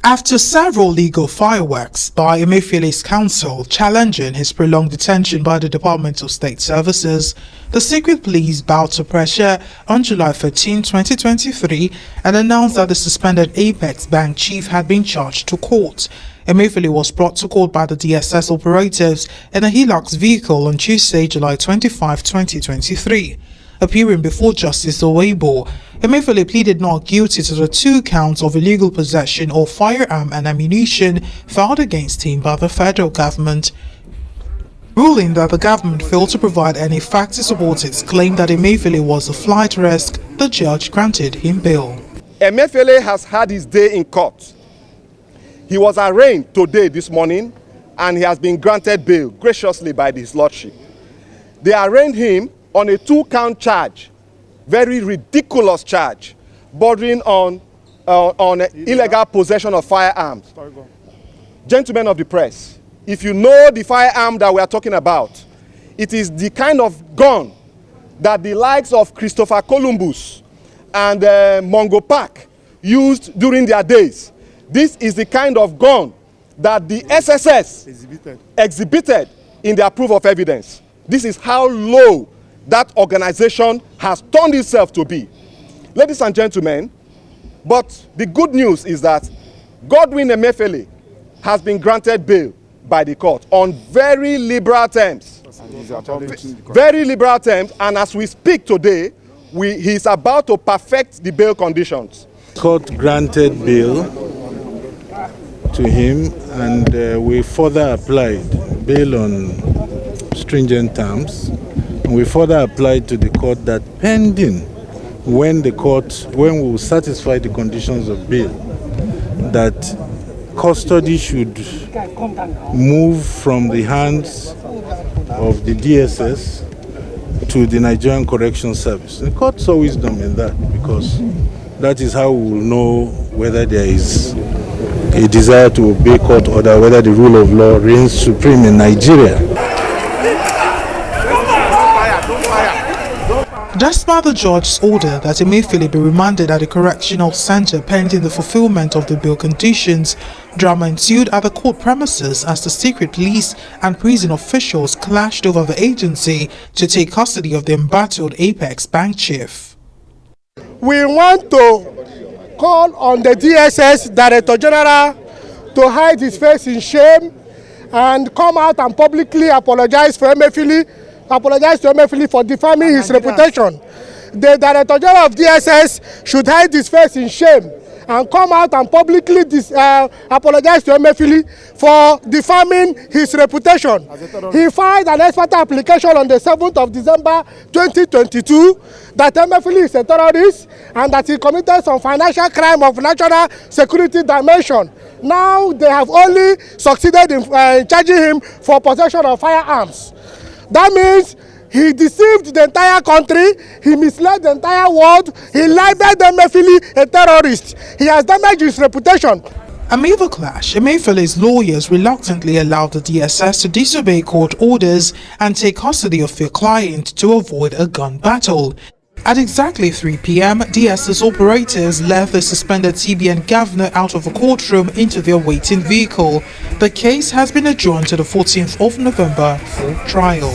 After several legal fireworks by Emefiele's counsel challenging his prolonged detention by the Department of State Services, the secret police bowed to pressure on July 13, 2023 and announced that the suspended Apex Bank chief had been charged to court. Emefiele was brought to court by the DSS operatives in a Hilux vehicle on Tuesday, July 25, 2023. Appearing before Justice Owebo, Emefiele pleaded not guilty to the 2 counts of illegal possession of firearm and ammunition filed against him by the federal government. Ruling that the government failed to provide any facts to support its claim that Emefiele was a flight risk, the judge granted him bail. Emefiele has had his day in court. He was arraigned today, this morning, and he has been granted bail graciously by his lordship. They arraigned him on a 2-count charge, very ridiculous charge, bordering on illegal possession of firearms. Gentlemen of the press, if you know the firearm that we are talking about, it is the kind of gun that the likes of Christopher Columbus and Mungo Park used during their days. This is the kind of gun that the SSS exhibited in their proof of evidence. This is how low that organization has turned itself to be. Ladies and gentlemen, but the good news is that Godwin Emefiele has been granted bail by the court on very liberal terms. Very liberal terms, and as we speak today, he is about to perfect the bail conditions. Court granted bail to him, and we further applied bail on stringent terms. We further applied to the court that pending when we will satisfy the conditions of bail, that custody should move from the hands of the DSS to the Nigerian Correctional Service. The court saw wisdom in that, because that is how we will know whether there is a desire to obey court order, whether the rule of law reigns supreme in Nigeria. Despite the judge's order that Emefiele be remanded at the correctional center pending the fulfillment of the bail conditions, drama ensued at the court premises as the secret police and prison officials clashed over the agency to take custody of the embattled Apex Bank chief. We want to call on the DSS Director General to hide his face in shame and come out and publicly apologize to Emefiele for defaming his reputation. The Director General of DSS should hide his face in shame and come out and publicly apologize to Emefiele for defaming his reputation. He filed an expert application on the 7th of December 2022 that Emefiele is a terrorist and that he committed some financial crime of national security dimension. Now they have only succeeded in charging him for possession of firearms. That means he deceived the entire country, he misled the entire world, he labeled Emefiele a terrorist. He has damaged his reputation. Amid the clash, Emefiele's lawyers reluctantly allowed the DSS to disobey court orders and take custody of their client to avoid a gun battle. At exactly 3 p.m., DSS operators led the suspended CBN governor out of the courtroom into their waiting vehicle. The case has been adjourned to the 14th of November for trial.